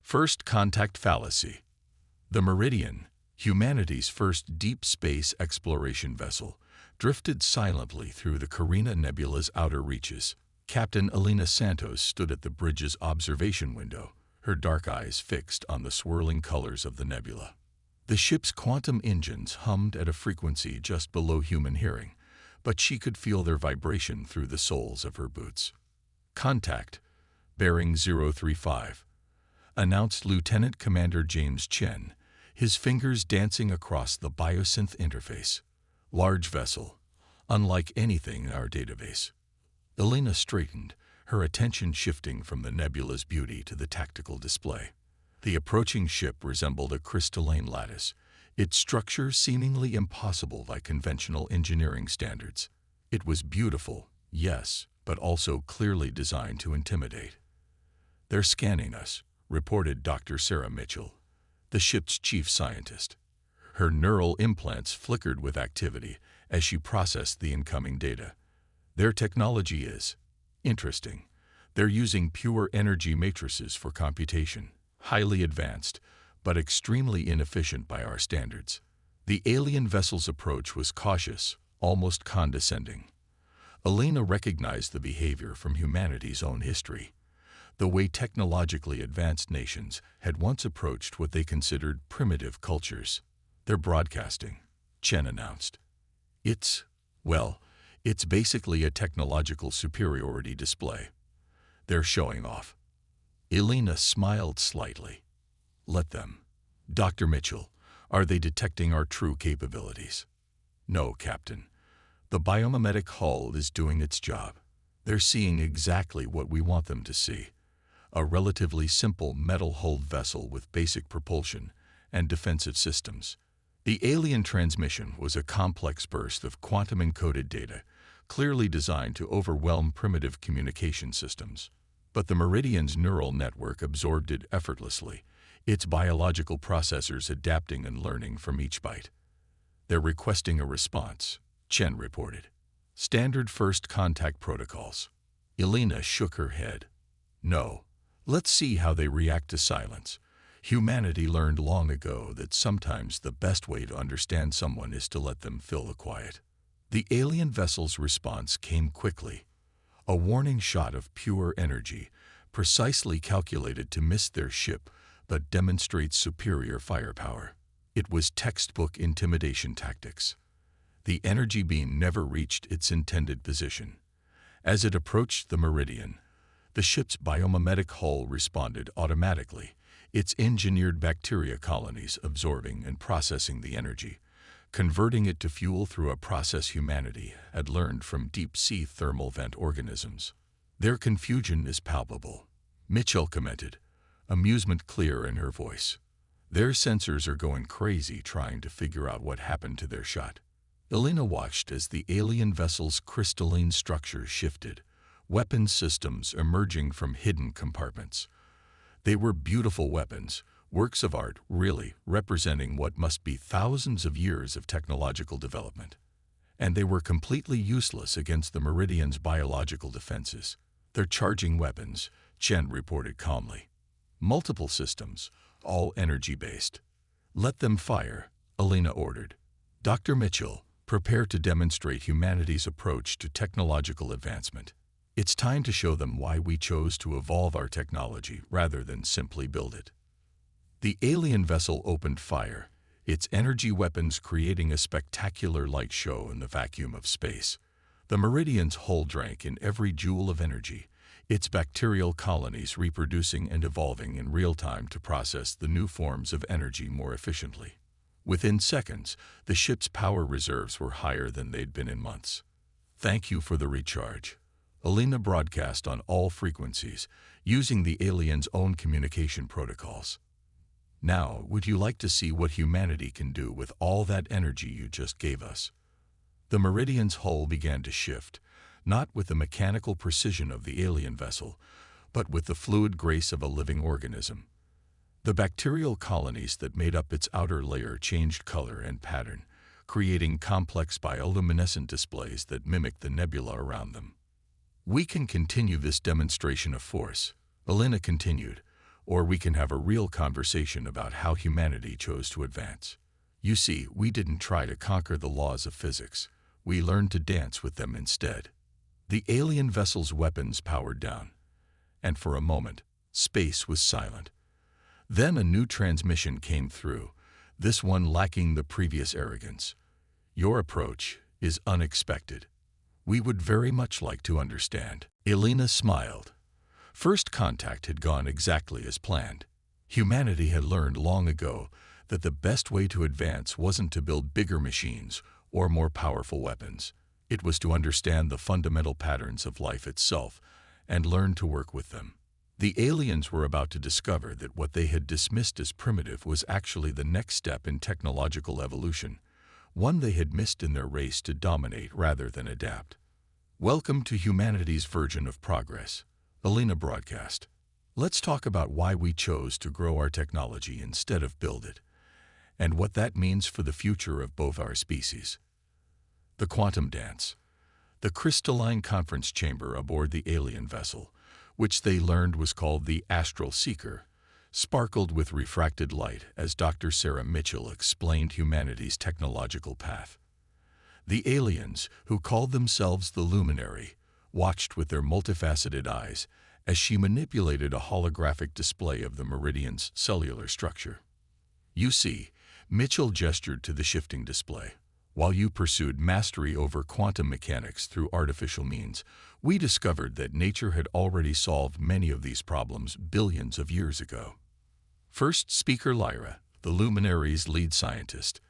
First contact fallacy. The Meridian, humanity's first deep space exploration vessel, drifted silently through the Carina Nebula's outer reaches. Captain Elena Santos stood at the bridge's observation window, her dark eyes fixed on the swirling colors of the nebula. The ship's quantum engines hummed at a frequency just below human hearing, but she could feel their vibration through the soles of her boots. Contact, bearing 035, announced Lieutenant Commander James Chen, his fingers dancing across the biosynth interface. Large vessel, unlike anything in our database. Elena straightened, her attention shifting from the nebula's beauty to the tactical display. The approaching ship resembled a crystalline lattice, its structure seemingly impossible by conventional engineering standards. It was beautiful, yes, but also clearly designed to intimidate. "They're scanning us," reported Dr. Sarah Mitchell, the ship's chief scientist. Her neural implants flickered with activity as she processed the incoming data. "Their technology is interesting. They're using pure energy matrices for computation, highly advanced, but extremely inefficient by our standards." The alien vessel's approach was cautious, almost condescending. Elena recognized the behavior from humanity's own history. The way technologically advanced nations had once approached what they considered primitive cultures. "They're broadcasting," Chen announced. It's basically a technological superiority display. They're showing off." Elena smiled slightly. "Let them." "Dr. Mitchell, are they detecting our true capabilities?" "No, Captain. The biomimetic hull is doing its job. They're seeing exactly what we want them to see. A relatively simple metal-hulled vessel with basic propulsion and defensive systems." The alien transmission was a complex burst of quantum-encoded data, clearly designed to overwhelm primitive communication systems. But the Meridian's neural network absorbed it effortlessly, its biological processors adapting and learning from each byte. "They're requesting a response," Chen reported. "Standard first contact protocols." Elena shook her head. "No. Let's see how they react to silence. Humanity learned long ago that sometimes the best way to understand someone is to let them fill the quiet." The alien vessel's response came quickly. A warning shot of pure energy, precisely calculated to miss their ship but demonstrates superior firepower. It was textbook intimidation tactics. The energy beam never reached its intended position. As it approached the Meridian, the ship's biomimetic hull responded automatically, its engineered bacteria colonies absorbing and processing the energy, converting it to fuel through a process humanity had learned from deep-sea thermal vent organisms. "Their confusion is palpable," Mitchell commented, amusement clear in her voice. "Their sensors are going crazy trying to figure out what happened to their shot." Elena watched as the alien vessel's crystalline structure shifted, weapons systems emerging from hidden compartments. They were beautiful weapons, works of art, really, representing what must be thousands of years of technological development. And they were completely useless against the Meridian's biological defenses. "They're charging weapons," Chen reported calmly. "Multiple systems, all energy-based." "Let them fire," Elena ordered. "Dr. Mitchell, prepare to demonstrate humanity's approach to technological advancement. It's time to show them why we chose to evolve our technology rather than simply build it." The alien vessel opened fire, its energy weapons creating a spectacular light show in the vacuum of space. The Meridian's hull drank in every joule of energy, its bacterial colonies reproducing and evolving in real time to process the new forms of energy more efficiently. Within seconds, the ship's power reserves were higher than they'd been in months. "Thank you for the recharge." Elena broadcast on all frequencies, using the alien's own communication protocols. "Now, would you like to see what humanity can do with all that energy you just gave us?" The Meridian's hull began to shift, not with the mechanical precision of the alien vessel, but with the fluid grace of a living organism. The bacterial colonies that made up its outer layer changed color and pattern, creating complex bioluminescent displays that mimicked the nebula around them. "We can continue this demonstration of force," Elena continued, or we can have a real conversation about how humanity chose to advance. You see, we didn't try to conquer the laws of physics. We learned to dance with them instead. The alien vessel's weapons powered down, and for a moment, space was silent. Then a new transmission came through, this one lacking the previous arrogance. Your approach is unexpected. We would very much like to understand. Elena smiled. First contact had gone exactly as planned. Humanity had learned long ago that the best way to advance wasn't to build bigger machines or more powerful weapons. It was to understand the fundamental patterns of life itself and learn to work with them. The aliens were about to discover that what they had dismissed as primitive was actually the next step in technological evolution, one they had missed in their race to dominate rather than adapt. Welcome to humanity's version of progress, Elena broadcast. Let's talk about why we chose to grow our technology instead of build it, and what that means for the future of both our species. The quantum dance. The crystalline conference chamber aboard the alien vessel, which they learned was called the Astral Seeker, sparkled with refracted light as Dr. Sarah Mitchell explained humanity's technological path. The aliens, who called themselves the Luminary, watched with their multifaceted eyes as she manipulated a holographic display of the Meridian's cellular structure. You see, Mitchell gestured to the shifting display. While you pursued mastery over quantum mechanics through artificial means, we discovered that nature had already solved many of these problems billions of years ago. First speaker Lyra, the Luminary's lead scientist,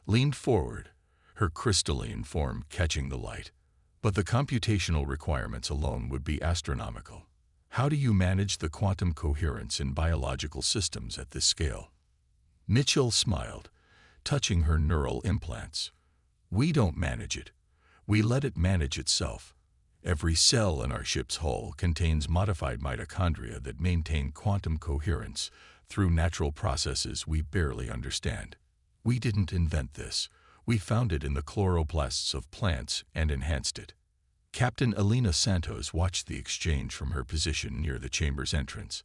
leaned forward, her crystalline form catching the light. But the computational requirements alone would be astronomical. How do you manage the quantum coherence in biological systems at this scale? Mitchell smiled, touching her neural implants. We don't manage it. We let it manage itself. Every cell in our ship's hull contains modified mitochondria that maintain quantum coherence through natural processes we barely understand. We didn't invent this. We found it in the chloroplasts of plants and enhanced it. Captain Elena Santos watched the exchange from her position near the chamber's entrance.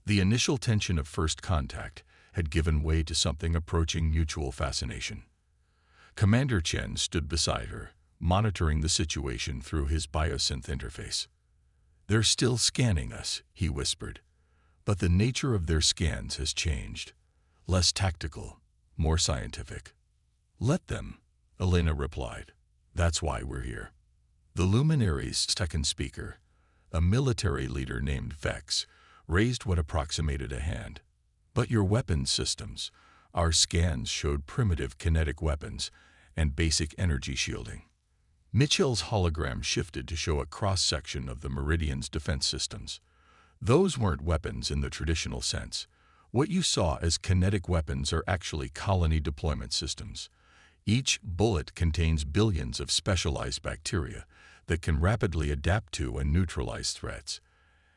The initial tension of first contact had given way to something approaching mutual fascination. Commander Chen stood beside her, monitoring the situation through his biosynth interface. "They're still scanning us," he whispered, "but the nature of their scans has changed. Less tactical, more scientific." "Let them," Elena replied. "That's why we're here." The Luminary's second speaker, a military leader named Vex, raised what approximated a hand. "But your weapons systems, our scans showed primitive kinetic weapons and basic energy shielding." Mitchell's hologram shifted to show a cross-section of the Meridian's defense systems. Those weren't weapons in the traditional sense. What you saw as kinetic weapons are actually colony deployment systems. Each bullet contains billions of specialized bacteria that can rapidly adapt to and neutralize threats.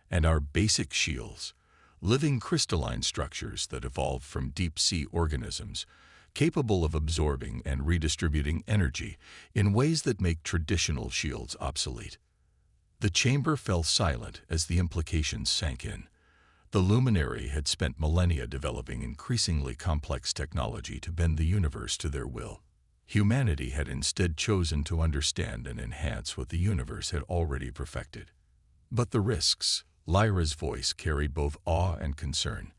And our basic shields, living crystalline structures that evolved from deep-sea organisms, capable of absorbing and redistributing energy in ways that make traditional shields obsolete. The chamber fell silent as the implications sank in. The Luminary had spent millennia developing increasingly complex technology to bend the universe to their will. Humanity had instead chosen to understand and enhance what the universe had already perfected. But the risks, Lyra's voice carried both awe and concern.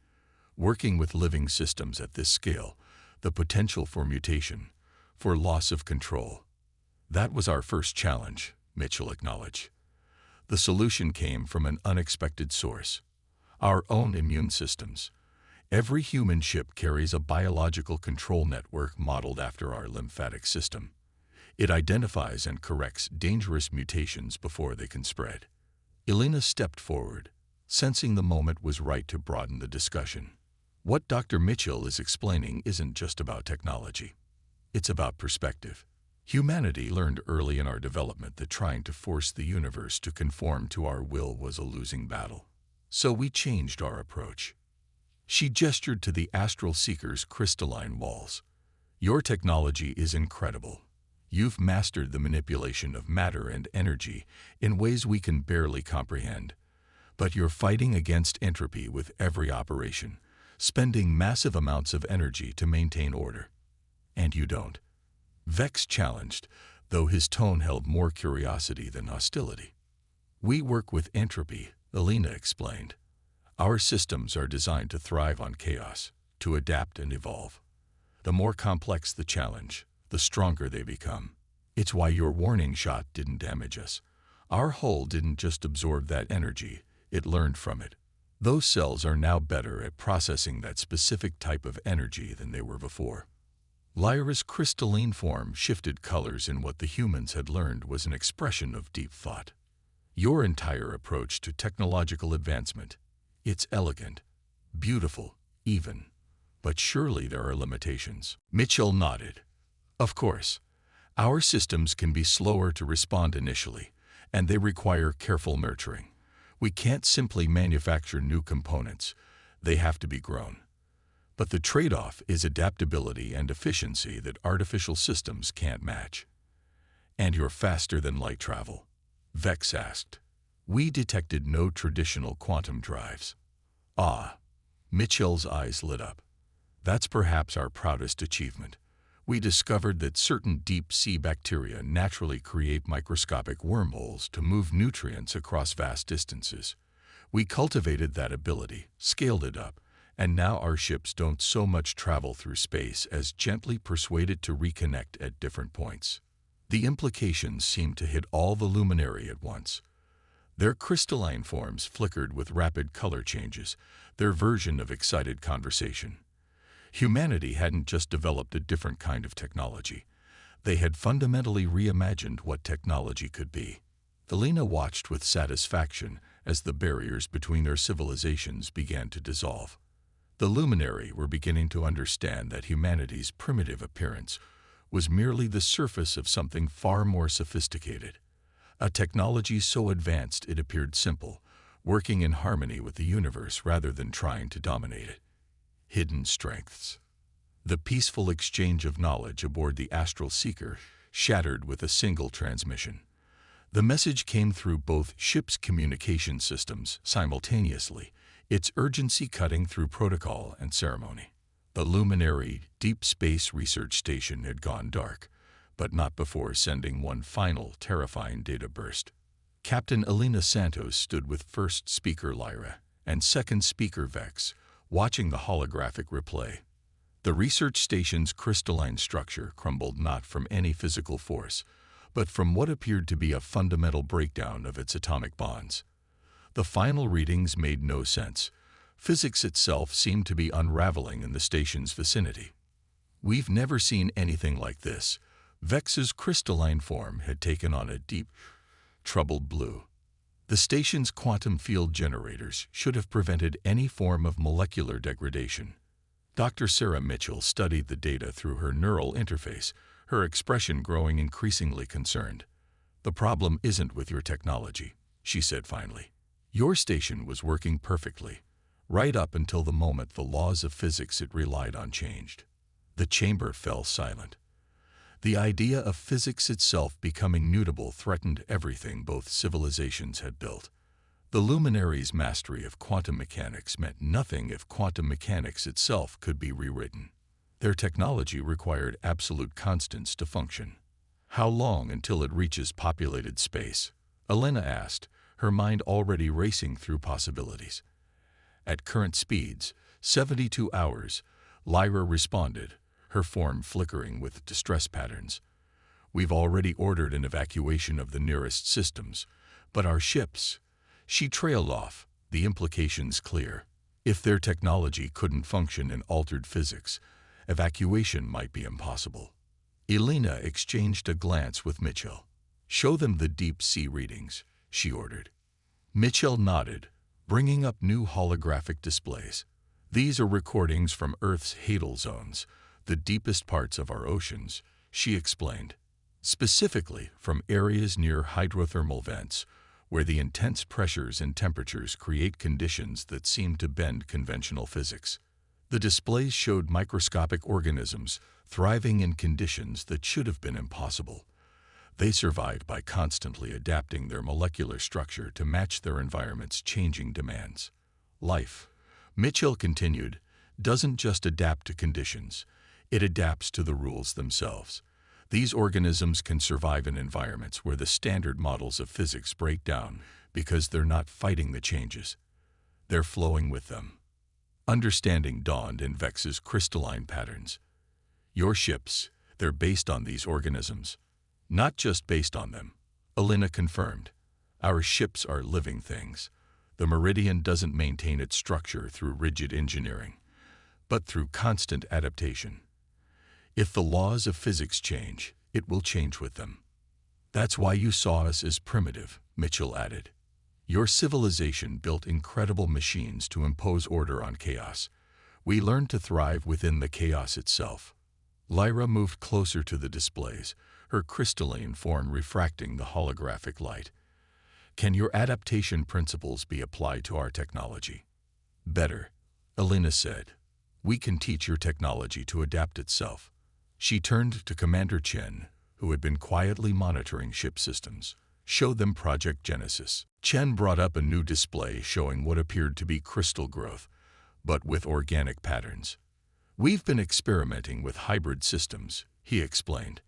Working with living systems at this scale, the potential for mutation, for loss of control. That was our first challenge, Mitchell acknowledged. The solution came from an unexpected source: our own immune systems. Every human ship carries a biological control network modeled after our lymphatic system. It identifies and corrects dangerous mutations before they can spread. Elena stepped forward, sensing the moment was right to broaden the discussion. What Dr. Mitchell is explaining isn't just about technology. It's about perspective. Humanity learned early in our development that trying to force the universe to conform to our will was a losing battle. So we changed our approach. She gestured to the Astral Seeker's crystalline walls. "Your technology is incredible. You've mastered the manipulation of matter and energy in ways we can barely comprehend. But you're fighting against entropy with every operation, spending massive amounts of energy to maintain order. And you don't. Vex challenged, though his tone held more curiosity than hostility. We work with entropy, Elena explained. Our systems are designed to thrive on chaos, to adapt and evolve. The more complex the challenge, the stronger they become. It's why your warning shot didn't damage us. Our hull didn't just absorb that energy, it learned from it. Those cells are now better at processing that specific type of energy than they were before. Lyra's crystalline form shifted colors in what the humans had learned was an expression of deep thought. Your entire approach to technological advancement, it's elegant, beautiful, even. But surely there are limitations. Mitchell nodded. Of course. Our systems can be slower to respond initially, and they require careful nurturing. We can't simply manufacture new components. They have to be grown. But the trade-off is adaptability and efficiency that artificial systems can't match. And you're faster than light travel? Vex asked. We detected no traditional quantum drives. Ah. Mitchell's eyes lit up. That's perhaps our proudest achievement. We discovered that certain deep-sea bacteria naturally create microscopic wormholes to move nutrients across vast distances. We cultivated that ability, scaled it up, and now our ships don't so much travel through space as gently persuaded to reconnect at different points. The implications seemed to hit all the luminary at once. Their crystalline forms flickered with rapid color changes, their version of excited conversation. Humanity hadn't just developed a different kind of technology. They had fundamentally reimagined what technology could be. Elena watched with satisfaction as the barriers between their civilizations began to dissolve. The luminary were beginning to understand that humanity's primitive appearance was merely the surface of something far more sophisticated. A technology so advanced it appeared simple, working in harmony with the universe rather than trying to dominate it. Hidden strengths. The peaceful exchange of knowledge aboard the Astral Seeker shattered with a single transmission. The message came through both ships' communication systems simultaneously, its urgency cutting through protocol and ceremony. The luminary Deep Space Research Station had gone dark, but not before sending one final, terrifying data burst. Captain Elena Santos stood with first speaker Lyra and second speaker Vex, watching the holographic replay. The research station's crystalline structure crumbled not from any physical force, but from what appeared to be a fundamental breakdown of its atomic bonds. The final readings made no sense. Physics itself seemed to be unraveling in the station's vicinity. We've never seen anything like this. Vex's crystalline form had taken on a deep, troubled blue. The station's quantum field generators should have prevented any form of molecular degradation. Dr. Sarah Mitchell studied the data through her neural interface, her expression growing increasingly concerned. The problem isn't with your technology, she said finally. Your station was working perfectly, right up until the moment the laws of physics it relied on changed. The chamber fell silent. The idea of physics itself becoming mutable threatened everything both civilizations had built. The luminaries' mastery of quantum mechanics meant nothing if quantum mechanics itself could be rewritten. Their technology required absolute constants to function. How long until it reaches populated space? Elena asked, her mind already racing through possibilities. At current speeds, 72 hours, Lyra responded, her form flickering with distress patterns. We've already ordered an evacuation of the nearest systems, but our ships... She trailed off, the implications clear. If their technology couldn't function in altered physics, evacuation might be impossible. Elena exchanged a glance with Mitchell. Show them the deep-sea readings, she ordered. Mitchell nodded, bringing up new holographic displays. These are recordings from Earth's Hadal zones, the deepest parts of our oceans, she explained. Specifically from areas near hydrothermal vents, where the intense pressures and temperatures create conditions that seem to bend conventional physics. The displays showed microscopic organisms thriving in conditions that should have been impossible. They survive by constantly adapting their molecular structure to match their environment's changing demands. Life, Mitchell continued, doesn't just adapt to conditions, it adapts to the rules themselves. These organisms can survive in environments where the standard models of physics break down because they're not fighting the changes. They're flowing with them. Understanding dawned in Vex's crystalline patterns. Your ships, they're based on these organisms. Not just based on them, Alina confirmed. Our ships are living things. The Meridian doesn't maintain its structure through rigid engineering, but through constant adaptation. If the laws of physics change, it will change with them. That's why you saw us as primitive, Mitchell added. Your civilization built incredible machines to impose order on chaos. We learned to thrive within the chaos itself. Lyra moved closer to the displays, her crystalline form refracting the holographic light. Can your adaptation principles be applied to our technology? Better, Alina said. We can teach your technology to adapt itself. She turned to Commander Chen, who had been quietly monitoring ship systems. Showed them Project Genesis. Chen brought up a new display showing what appeared to be crystal growth, but with organic patterns. We've been experimenting with hybrid systems, he explained.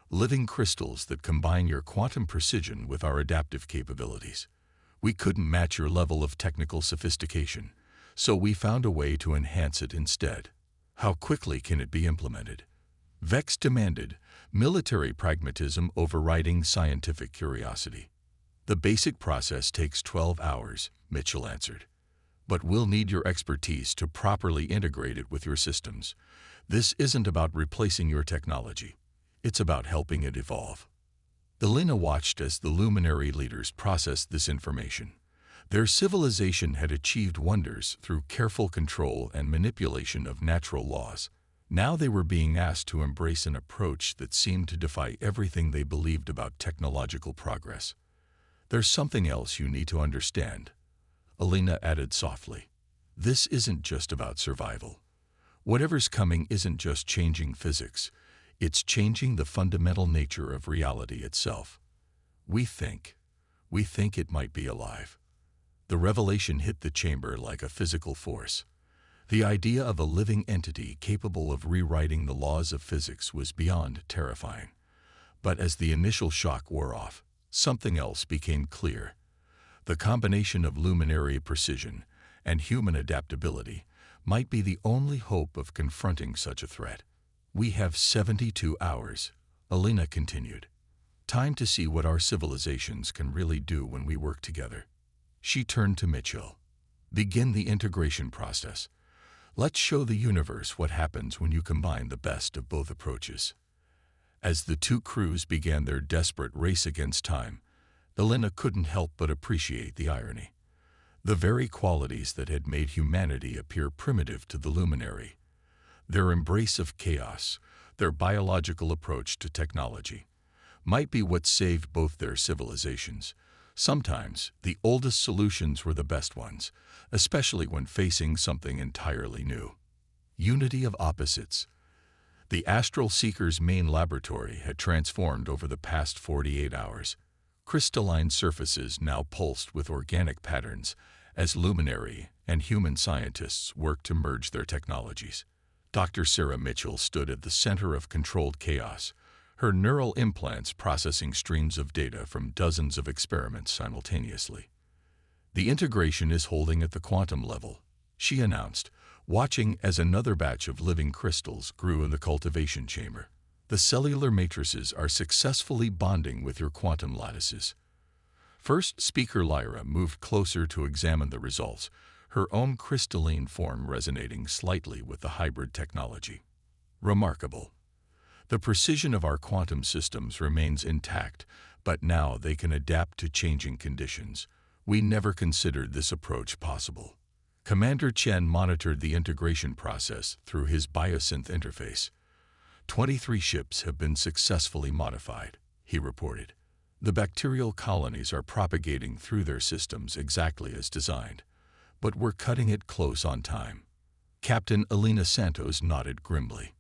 Living crystals that combine your quantum precision with our adaptive capabilities. We couldn't match your level of technical sophistication, so we found a way to enhance it instead. How quickly can it be implemented? Vex demanded, military pragmatism overriding scientific curiosity. The basic process takes 12 hours, Mitchell answered. But we'll need your expertise to properly integrate it with your systems. This isn't about replacing your technology. It's about helping it evolve. Alina watched as the luminary leaders processed this information. Their civilization had achieved wonders through careful control and manipulation of natural laws. Now they were being asked to embrace an approach that seemed to defy everything they believed about technological progress. There's something else you need to understand, Alina added softly. This isn't just about survival. Whatever's coming isn't just changing physics. It's changing the fundamental nature of reality itself. We think it might be alive. The revelation hit the chamber like a physical force. The idea of a living entity capable of rewriting the laws of physics was beyond terrifying. But as the initial shock wore off, something else became clear. The combination of luminary precision and human adaptability might be the only hope of confronting such a threat. We have 72 hours, Alina continued. Time to see what our civilizations can really do when we work together. She turned to Mitchell. Begin the integration process. Let's show the universe what happens when you combine the best of both approaches. As the two crews began their desperate race against time, Alina couldn't help but appreciate the irony. The very qualities that had made humanity appear primitive to the luminary, their embrace of chaos, their biological approach to technology, might be what saved both their civilizations. Sometimes, the oldest solutions were the best ones, especially when facing something entirely new. Unity of opposites. The Astral Seeker's main laboratory had transformed over the past 48 hours. Crystalline surfaces now pulsed with organic patterns as luminary and human scientists worked to merge their technologies. Dr. Sarah Mitchell stood at the center of controlled chaos, her neural implants processing streams of data from dozens of experiments simultaneously. The integration is holding at the quantum level, she announced, watching as another batch of living crystals grew in the cultivation chamber. The cellular matrices are successfully bonding with your quantum lattices. First speaker Lyra moved closer to examine the results, her own crystalline form resonating slightly with the hybrid technology. Remarkable. The precision of our quantum systems remains intact, but now they can adapt to changing conditions. We never considered this approach possible. Commander Chen monitored the integration process through his biosynth interface. 23 ships have been successfully modified, he reported. The bacterial colonies are propagating through their systems exactly as designed, but we're cutting it close on time. Captain Alina Santos nodded grimly.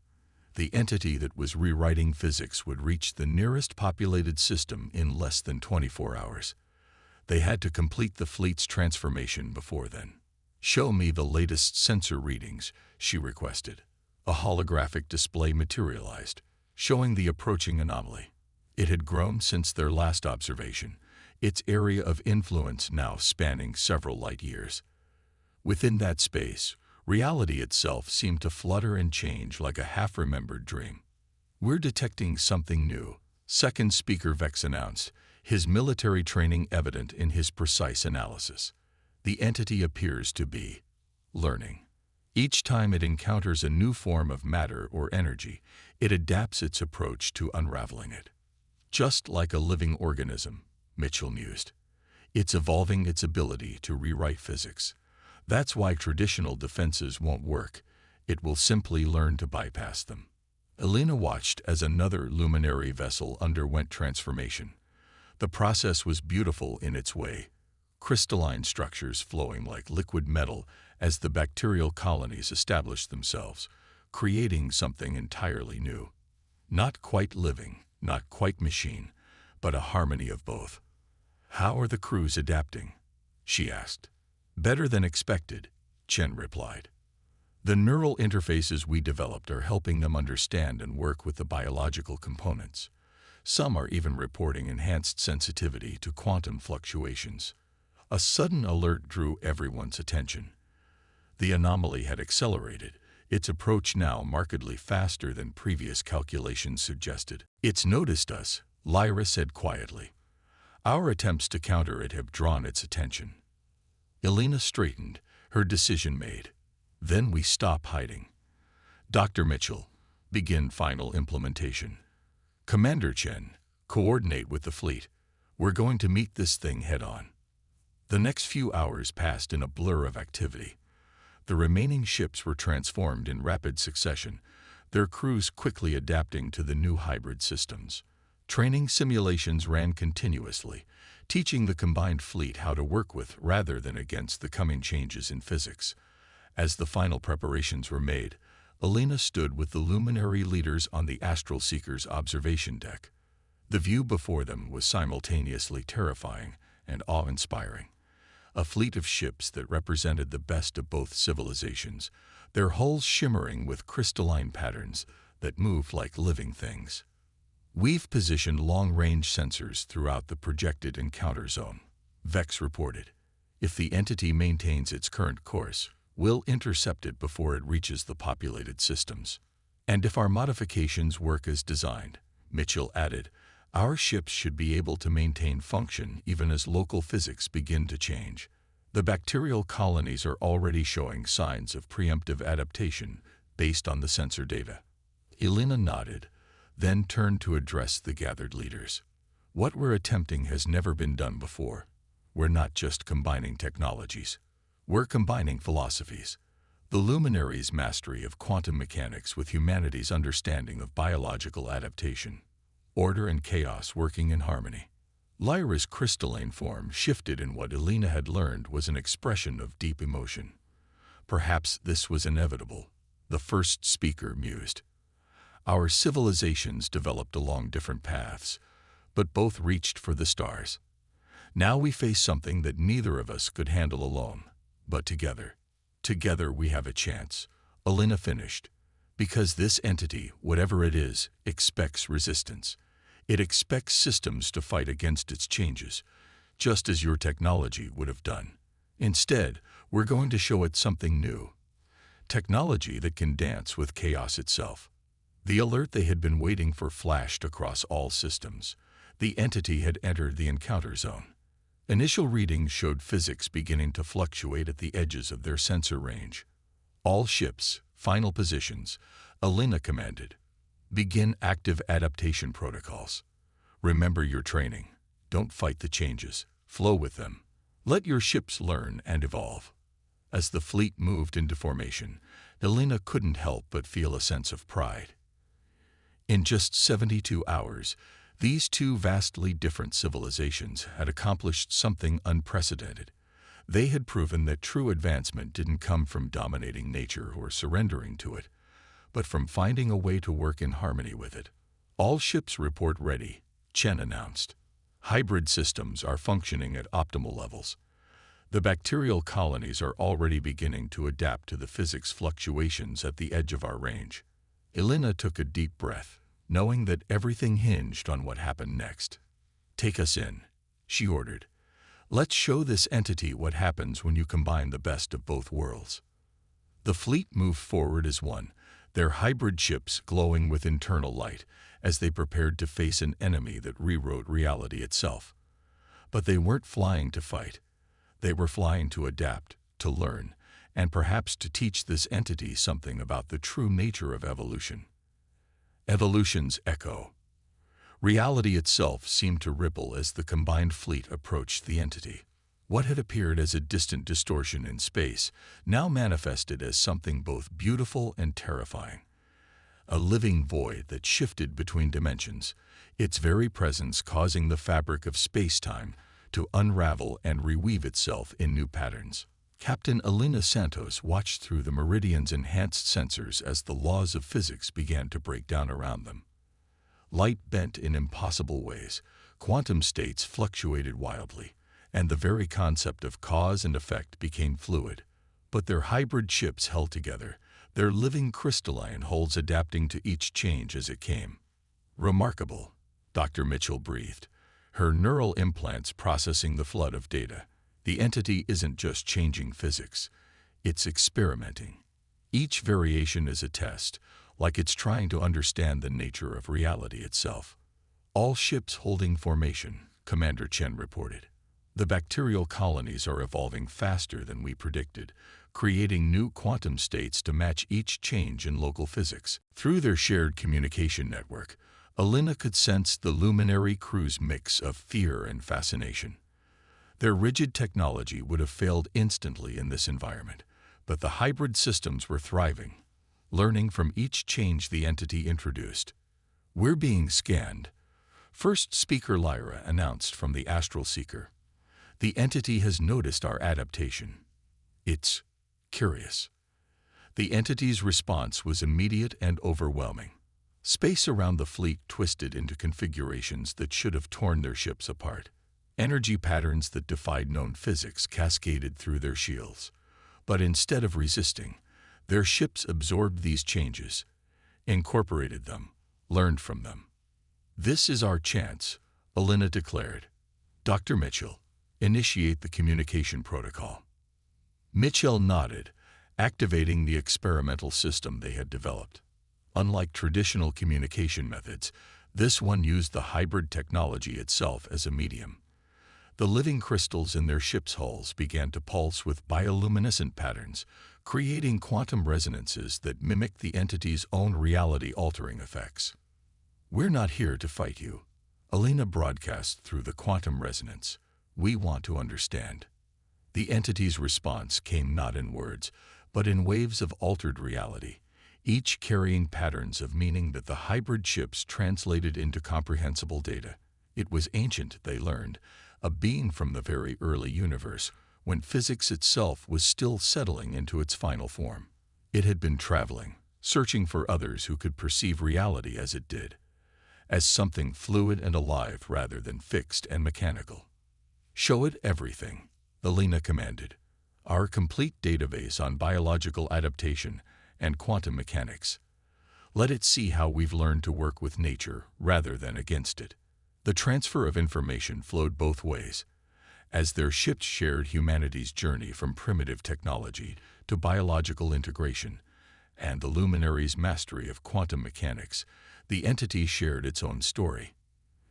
The entity that was rewriting physics would reach the nearest populated system in less than 24 hours. They had to complete the fleet's transformation before then. "Show me the latest sensor readings," she requested. A holographic display materialized, showing the approaching anomaly. It had grown since their last observation, its area of influence now spanning several light years. Within that space, reality itself seemed to flutter and change like a half-remembered dream. "We're detecting something new," second speaker Vex announced, his military training evident in his precise analysis. "The entity appears to be learning. Each time it encounters a new form of matter or energy, it adapts its approach to unraveling it. Just like a living organism," Mitchell mused. "It's evolving its ability to rewrite physics. That's why traditional defenses won't work. It will simply learn to bypass them." Elena watched as another luminary vessel underwent transformation. The process was beautiful in its way, crystalline structures flowing like liquid metal as the bacterial colonies established themselves, creating something entirely new. Not quite living, not quite machine, but a harmony of both. "How are the crews adapting?" she asked. "Better than expected," Chen replied. "The neural interfaces we developed are helping them understand and work with the biological components. Some are even reporting enhanced sensitivity to quantum fluctuations." A sudden alert drew everyone's attention. The anomaly had accelerated, its approach now markedly faster than previous calculations suggested. "It's noticed us," Lyra said quietly. "Our attempts to counter it have drawn its attention." Elena straightened, her decision made. "Then we stop hiding. Dr. Mitchell, begin final implementation. Commander Chen, coordinate with the fleet. We're going to meet this thing head-on." The next few hours passed in a blur of activity. The remaining ships were transformed in rapid succession, their crews quickly adapting to the new hybrid systems. Training simulations ran continuously, teaching the combined fleet how to work with rather than against the coming changes in physics. As the final preparations were made, Elena stood with the luminary leaders on the Astral Seeker's observation deck. The view before them was simultaneously terrifying and awe-inspiring. A fleet of ships that represented the best of both civilizations, their hulls shimmering with crystalline patterns that moved like living things. "We've positioned long-range sensors throughout the projected encounter zone," Vex reported. "If the entity maintains its current course, we'll intercept it before it reaches the populated systems. And if our modifications work as designed," Mitchell added, "our ships should be able to maintain function even as local physics begin to change. The bacterial colonies are already showing signs of preemptive adaptation based on the sensor data." Elena nodded, then turned to address the gathered leaders. "What we're attempting has never been done before. We're not just combining technologies. We're combining philosophies. The luminaries' mastery of quantum mechanics with humanity's understanding of biological adaptation. Order and chaos working in harmony." Lyra's crystalline form shifted in what Elena had learned was an expression of deep emotion. "Perhaps this was inevitable," the first speaker mused. "Our civilizations developed along different paths, but both reached for the stars. Now we face something that neither of us could handle alone, but together. Together we have a chance," Elena finished. "Because this entity, whatever it is, expects resistance. It expects systems to fight against its changes, just as your technology would have done. Instead, we're going to show it something new. Technology that can dance with chaos itself." The alert they had been waiting for flashed across all systems. The entity had entered the encounter zone. Initial readings showed physics beginning to fluctuate at the edges of their sensor range. "All ships, final positions," Elena commanded. "Begin active adaptation protocols. Remember your training. Don't fight the changes. Flow with them. Let your ships learn and evolve." As the fleet moved into formation, Elena couldn't help but feel a sense of pride. In just 72 hours, these two vastly different civilizations had accomplished something unprecedented. They had proven that true advancement didn't come from dominating nature or surrendering to it, but from finding a way to work in harmony with it. All ships report ready, Chen announced. Hybrid systems are functioning at optimal levels. The bacterial colonies are already beginning to adapt to the physics fluctuations at the edge of our range. Elena took a deep breath, knowing that everything hinged on what happened next. "Take us in," she ordered. "Let's show this entity what happens when you combine the best of both worlds." The fleet moved forward as one, their hybrid ships glowing with internal light as they prepared to face an enemy that rewrote reality itself. But they weren't flying to fight. They were flying to adapt, to learn, and perhaps to teach this entity something about the true nature of evolution. Evolution's echo. Reality itself seemed to ripple as the combined fleet approached the entity. What had appeared as a distant distortion in space now manifested as something both beautiful and terrifying. A living void that shifted between dimensions, its very presence causing the fabric of space-time to unravel and reweave itself in new patterns. Captain Elena Santos watched through the Meridian's enhanced sensors as the laws of physics began to break down around them. Light bent in impossible ways, quantum states fluctuated wildly, and the very concept of cause and effect became fluid. But their hybrid ships held together, their living crystalline wholes adapting to each change as it came. "Remarkable," Dr. Mitchell breathed, her neural implants processing the flood of data. The entity isn't just changing physics, it's experimenting. Each variation is a test, like it's trying to understand the nature of reality itself. "All ships holding formation," Commander Chen reported. "The bacterial colonies are evolving faster than we predicted, creating new quantum states to match each change in local physics." Through their shared communication network, Elena could sense the luminary crew's mix of fear and fascination. Their rigid technology would have failed instantly in this environment, but the hybrid systems were thriving, learning from each change the entity introduced. "We're being scanned," First Speaker Lyra announced from the Astral Seeker. "The entity has noticed our adaptation. It's curious." The entity's response was immediate and overwhelming. Space around the fleet twisted into configurations that should have torn their ships apart. Energy patterns that defied known physics cascaded through their shields. But instead of resisting, their ships absorbed these changes, incorporated them, learned from them. "This is our chance," Elena declared. "Dr. Mitchell, initiate the communication protocol." Mitchell nodded, activating the experimental system they had developed. Unlike traditional communication methods, this one used the hybrid technology itself as a medium. The living crystals in their ship's hulls began to pulse with bioluminescent patterns, creating quantum resonances that mimicked the entity's own reality-altering effects. "We're not here to fight you," Elena broadcast through the quantum resonance. "We want to understand." The entity's response came not in words, but in waves of altered reality, each carrying patterns of meaning that the hybrid ships translated into comprehensible data. It was ancient, they learned, a being from the very early universe, when physics itself was still settling into its final form. It had been traveling, searching for others who could perceive reality as it did, as something fluid and alive rather than fixed and mechanical. "Show it everything," Elena commanded. "Our complete database on biological adaptation and quantum mechanics. Let it see how we've learned to work with nature rather than against it." The transfer of information flowed both ways. As their ships shared humanity's journey from primitive technology to biological integration, and the luminary's mastery of quantum mechanics, the entity shared its own story.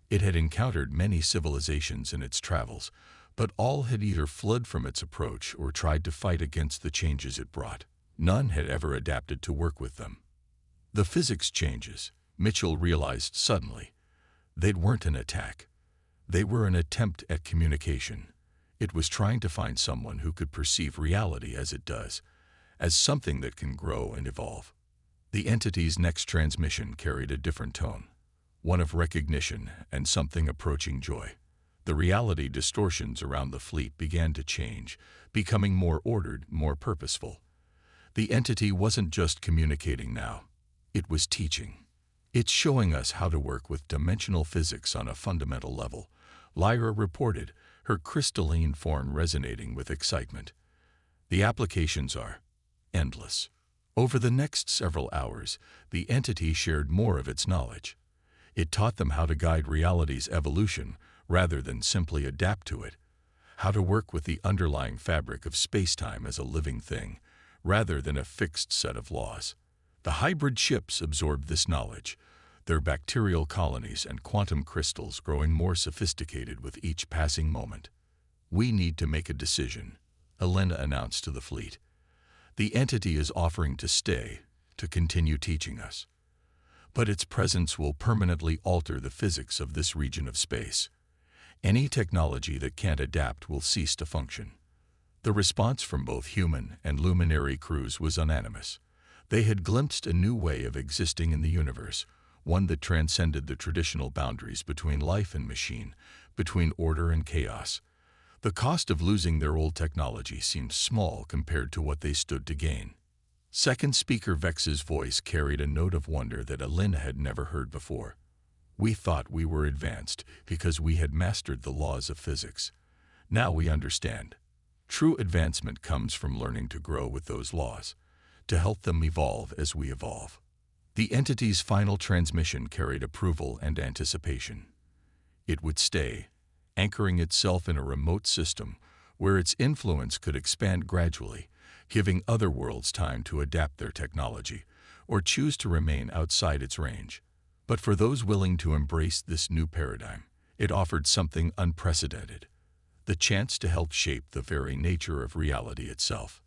It had encountered many civilizations in its travels, but all had either fled from its approach or tried to fight against the changes it brought. None had ever adapted to work with them. The physics changes, Mitchell realized suddenly. They weren't an attack. They were an attempt at communication. It was trying to find someone who could perceive reality as it does, as something that can grow and evolve. The entity's next transmission carried a different tone, one of recognition and something approaching joy. The reality distortions around the fleet began to change, becoming more ordered, more purposeful. The entity wasn't just communicating now. It was teaching. It's showing us how to work with dimensional physics on a fundamental level, Lyra reported, her crystalline form resonating with excitement. The applications are endless. Over the next several hours, the entity shared more of its knowledge. It taught them how to guide reality's evolution rather than simply adapt to it, how to work with the underlying fabric of space-time as a living thing, rather than a fixed set of laws. The hybrid ships absorbed this knowledge, their bacterial colonies and quantum crystals growing more sophisticated with each passing moment. "We need to make a decision," Elena announced to the fleet. "The entity is offering to stay, to continue teaching us. But its presence will permanently alter the physics of this region of space. Any technology that can't adapt will cease to function." The response from both human and luminary crews was unanimous. They had glimpsed a new way of existing in the universe, one that transcended the traditional boundaries between life and machine, between order and chaos. The cost of losing their old technology seemed small compared to what they stood to gain. Second speaker Vex's voice carried a note of wonder that Elena had never heard before. "We thought we were advanced because we had mastered the laws of physics. Now we understand. True advancement comes from learning to grow with those laws, to help them evolve as we evolve." The entity's final transmission carried approval and anticipation. It would stay, anchoring itself in a remote system where its influence could expand gradually, giving other worlds time to adapt their technology or choose to remain outside its range. But for those willing to embrace this new paradigm, it offered something unprecedented: the chance to help shape the very nature of reality itself.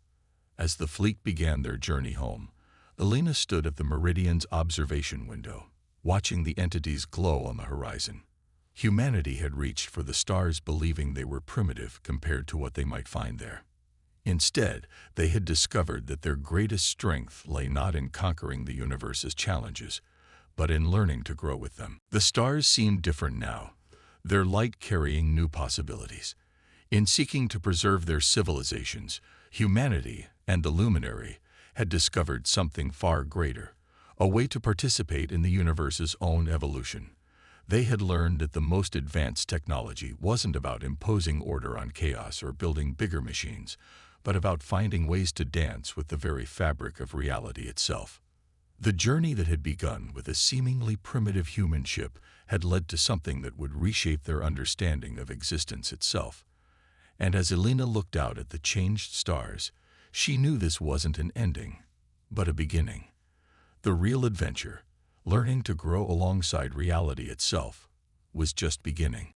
As the fleet began their journey home, Elena stood at the Meridian's observation window, watching the entities glow on the horizon. Humanity had reached for the stars believing they were primitive compared to what they might find there. Instead, they had discovered that their greatest strength lay not in conquering the universe's challenges, but in learning to grow with them. The stars seemed different now, their light carrying new possibilities. In seeking to preserve their civilizations, humanity and the luminary had discovered something far greater, a way to participate in the universe's own evolution. They had learned that the most advanced technology wasn't about imposing order on chaos or building bigger machines, but about finding ways to dance with the very fabric of reality itself. The journey that had begun with a seemingly primitive human ship had led to something that would reshape their understanding of existence itself. And as Elena looked out at the changed stars, she knew this wasn't an ending, but a beginning. The real adventure, learning to grow alongside reality itself, was just beginning.